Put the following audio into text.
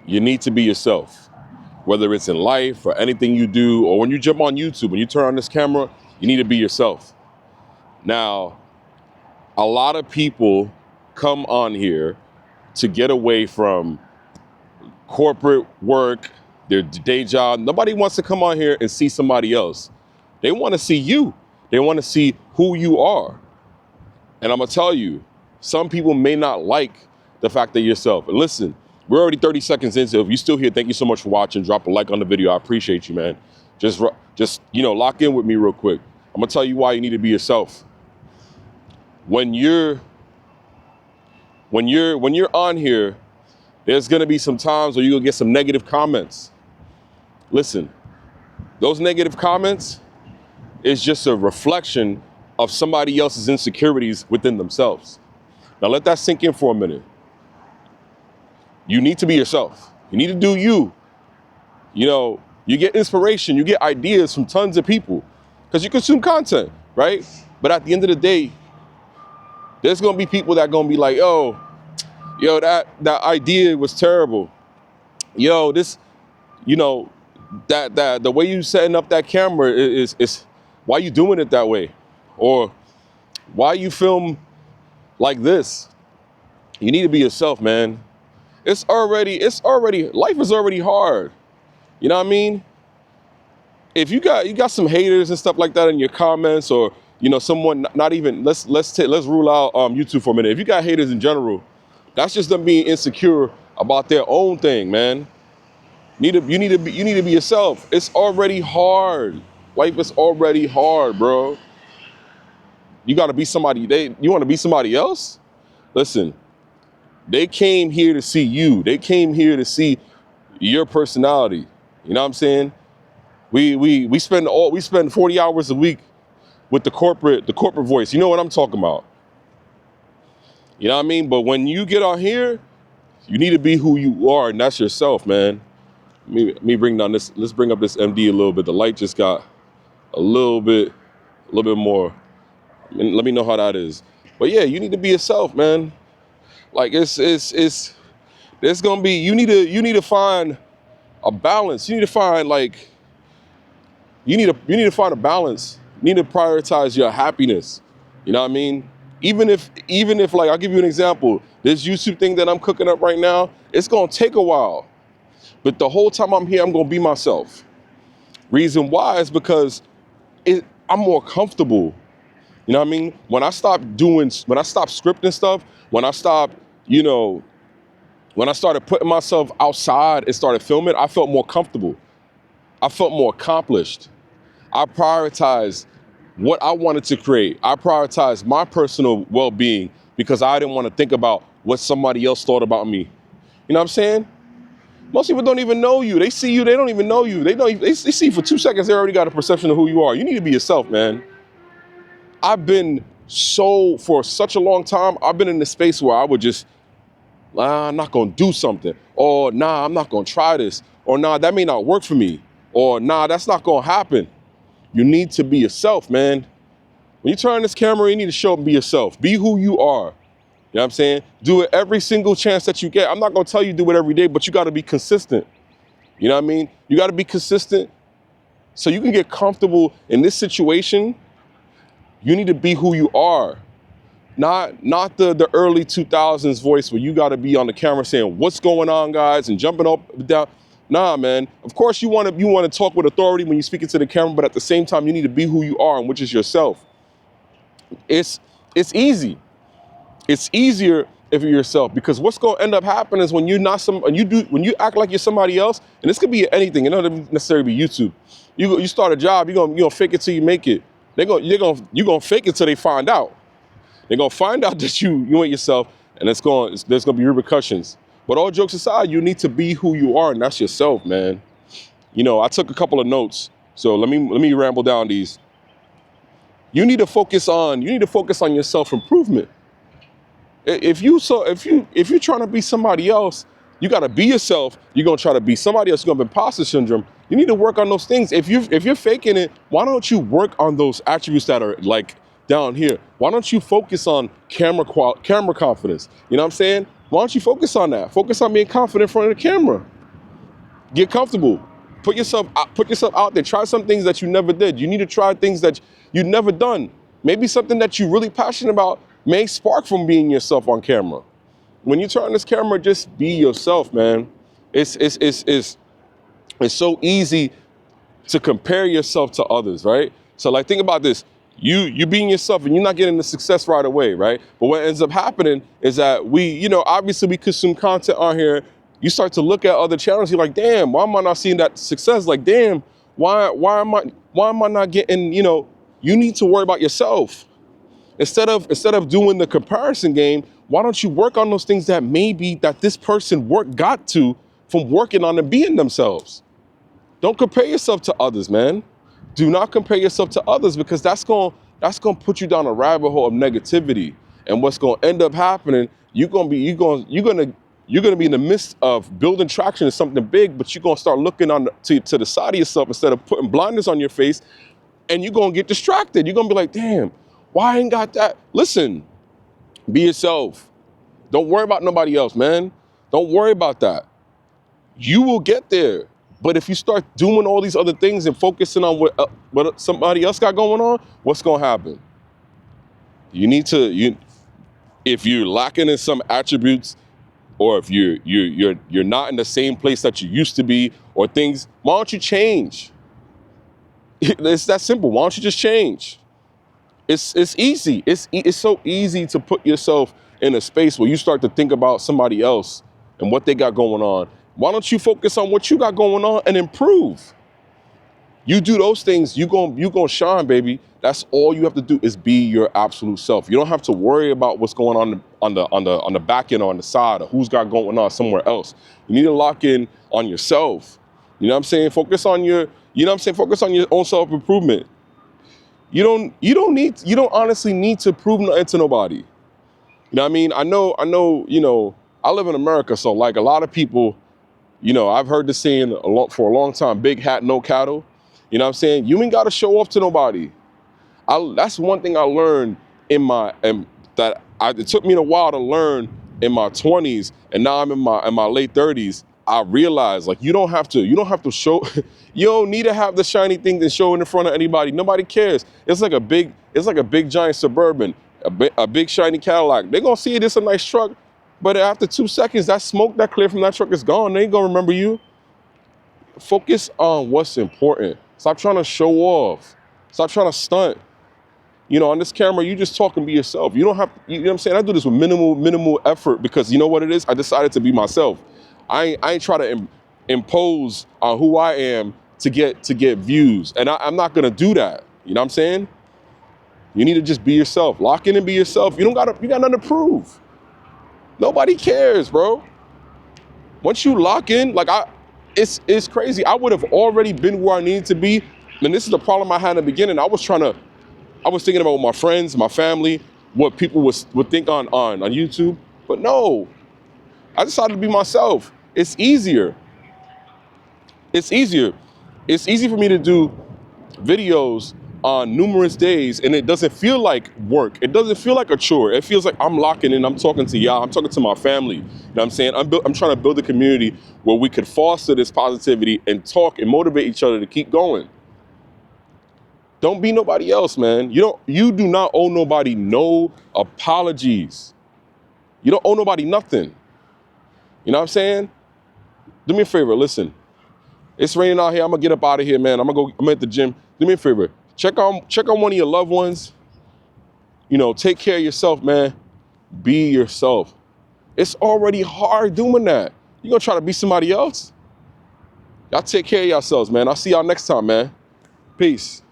You need to be yourself, whether it's in life or anything you do, or when you jump on YouTube, when you turn on this camera, you need to be yourself. Now, a lot of people come on here to get away from corporate work, their day job. Nobody wants to come on here and see somebody else. They want to see you. They want to see who you are. And I'm going to tell you, some people may not like the fact that you're yourself. And listen, we're already 30 seconds in, so if you're still here, thank you so much for watching. Drop a like on the video. I appreciate you, man. Just lock in with me real quick. I'm going to tell you why you need to be yourself. When you're on here, there's going to be some times where you're going to get some negative comments. Listen, those negative comments is just a reflection of somebody else's insecurities within themselves. Now let that sink in for a minute. You need to be yourself. You need to do you. You know, you get inspiration, you get ideas from tons of people because you consume content, right? But at the end of the day, there's gonna be people that are gonna be like, yo, that idea was terrible. Yo, this, that the way you setting up that camera is why you doing it that way? Or why you film like this? You need to be yourself, man. Life is already hard. You know what I mean? If you got some haters and stuff like that in your comments, or someone not even, let's rule out YouTube for a minute. If you got haters in general, that's just them being insecure about their own thing, man. You need to be yourself. It's already hard. Life is already hard, bro. You gotta be somebody. You want to be somebody else? Listen, they came here to see you. They came here to see your personality. You know what I'm saying? We spend 40 hours a week with the corporate voice. You know what I'm talking about? You know what I mean? But when you get on here, you need to be who you are, and that's yourself, man. Let me bring down this. Let's bring up this MD a little bit. The light just got a little bit more. Let me know how that is. But yeah, you need to be yourself, man. Like there's gonna be, you need to find a balance. You need to find you need to find a balance. You need to prioritize your happiness. You know what I mean? Even if like, I'll give you an example. This YouTube thing that I'm cooking up right now, it's gonna take a while. But the whole time I'm here, I'm gonna be myself. Reason why is because I'm more comfortable. You know what I mean? When I stopped scripting stuff, when I started putting myself outside and started filming, I felt more comfortable. I felt more accomplished. I prioritized what I wanted to create. I prioritized my personal well-being because I didn't want to think about what somebody else thought about me. You know what I'm saying? Most people don't even know you. They see you, they don't even know you. They see you for 2 seconds, they already got a perception of who you are. You need to be yourself, man. For such a long time, I've been in this space where I would just, I'm not gonna do something. Or nah, I'm not gonna try this. Or nah, that may not work for me. Or nah, that's not gonna happen. You need to be yourself, man. When you turn on this camera, you need to show up and be yourself. Be who you are. You know what I'm saying? Do it every single chance that you get. I'm not gonna tell you do it every day, but you gotta be consistent. You know what I mean? You gotta be consistent so you can get comfortable in this situation. You need to be who you are. Not the early 2000s voice where you gotta be on the camera saying, what's going on, guys, and jumping up and down. Nah, man. Of course you wanna talk with authority when you speak into the camera, but at the same time, you need to be who you are, and which is yourself. It's easy. It's easier if you're yourself, because what's gonna end up happening is when you act like you're somebody else, and this could be anything, it doesn't necessarily be YouTube. You start a job, you're gonna fake it till you make it. You're gonna fake it till they find out. They're gonna find out that you ain't yourself, and there's gonna be repercussions. But all jokes aside, you need to be who you are, and that's yourself, man. I took a couple of notes, so let me ramble down these. You need to focus on your self-improvement. If you're trying to be somebody else, you gotta be yourself. You're gonna try to be somebody else. You're gonna have imposter syndrome. You need to work on those things. If you're faking it, why don't you work on those attributes that are like down here? Why don't you focus on camera confidence? You know what I'm saying? Why don't you focus on that? Focus on being confident in front of the camera. Get comfortable. Put yourself out there. Try some things that you never did. You need to try things that you never done. Maybe something that you're really passionate about may spark from being yourself on camera. When you turn on this camera, just be yourself, man. It's so easy to compare yourself to others, right? So like think about this. You being yourself and you're not getting the success right away, right? But what ends up happening is that obviously we consume content on here. You start to look at other channels, you're like, damn, why am I not seeing that success? Like, damn, why am I not getting, you need to worry about yourself. Instead of doing the comparison game, why don't you work on those things that maybe that this person got to from working on and being themselves? Don't compare yourself to others, man. Do not compare yourself to others, because that's going to put you down a rabbit hole of negativity. And what's going to end up happening, you're going to be in the midst of building traction in something big, but you're going to start looking to the side of yourself instead of putting blinders on your face, and you're going to get distracted. You're going to be like, damn, why I ain't got that? Listen, be yourself. Don't worry about nobody else, man. Don't worry about that. You will get there. But if you start doing all these other things and focusing on what somebody else got going on, what's going to happen? If you're lacking in some attributes, or if you're not in the same place that you used to be, or things, why don't you change? It's that simple. Why don't you just change? It's easy. It's so easy to put yourself in a space where you start to think about somebody else and what they got going on. Why don't you focus on what you got going on and improve? You do those things, you gonna shine, baby. That's all you have to do is be your absolute self. You don't have to worry about what's going on the back end or on the side, or who's got going on somewhere else. You need to lock in on yourself. You know what I'm saying? Focus on your own self-improvement. You don't honestly need to prove nothing to nobody. You know what I mean? I know, I live in America, so like a lot of people, I've heard this saying for a long time, big hat, no cattle. You know what I'm saying? You ain't got to show off to nobody. That's one thing I learned it took me a while to learn in my 20s, and now I'm in my late 30s. I realized, like, you don't have to show, you don't need to have the shiny thing and show it in front of anybody. Nobody cares. It's like a big giant Suburban, a big shiny Cadillac. They're gonna see it, it's a nice truck, but after 2 seconds, that smoke that cleared from that truck is gone. They ain't gonna remember you. Focus on what's important. Stop trying to show off. Stop trying to stunt. On this camera, you just talk and be yourself. You don't have, you know what I'm saying? I do this with minimal effort, because you know what it is? I decided to be myself. I ain't try to impose on who I am to get views. And I'm not gonna do that. You know what I'm saying? You need to just be yourself. Lock in and be yourself. You got nothing to prove. Nobody cares, bro. Once you lock in, it's crazy. I would have already been where I needed to be. And this is the problem I had in the beginning. I was thinking about my friends, my family, what people would think on YouTube. But no, I decided to be myself. It's easier. It's easier. It's easy for me to do videos on numerous days, and it doesn't feel like work. It doesn't feel like a chore. It feels like I'm locking in. I'm talking to y'all. I'm talking to my family. You know what I'm saying? I'm trying to build a community where we could foster this positivity and talk and motivate each other to keep going. Don't be nobody else, man. You do not owe nobody no apologies. You don't owe nobody nothing. You know what I'm saying? Do me a favor, listen. It's raining out here. I'm gonna get up out of here, man. I'm at the gym. Do me a favor. Check on one of your loved ones. Take care of yourself, man. Be yourself. It's already hard doing that. You gonna try to be somebody else? Y'all take care of yourselves, man. I'll see y'all next time, man. Peace.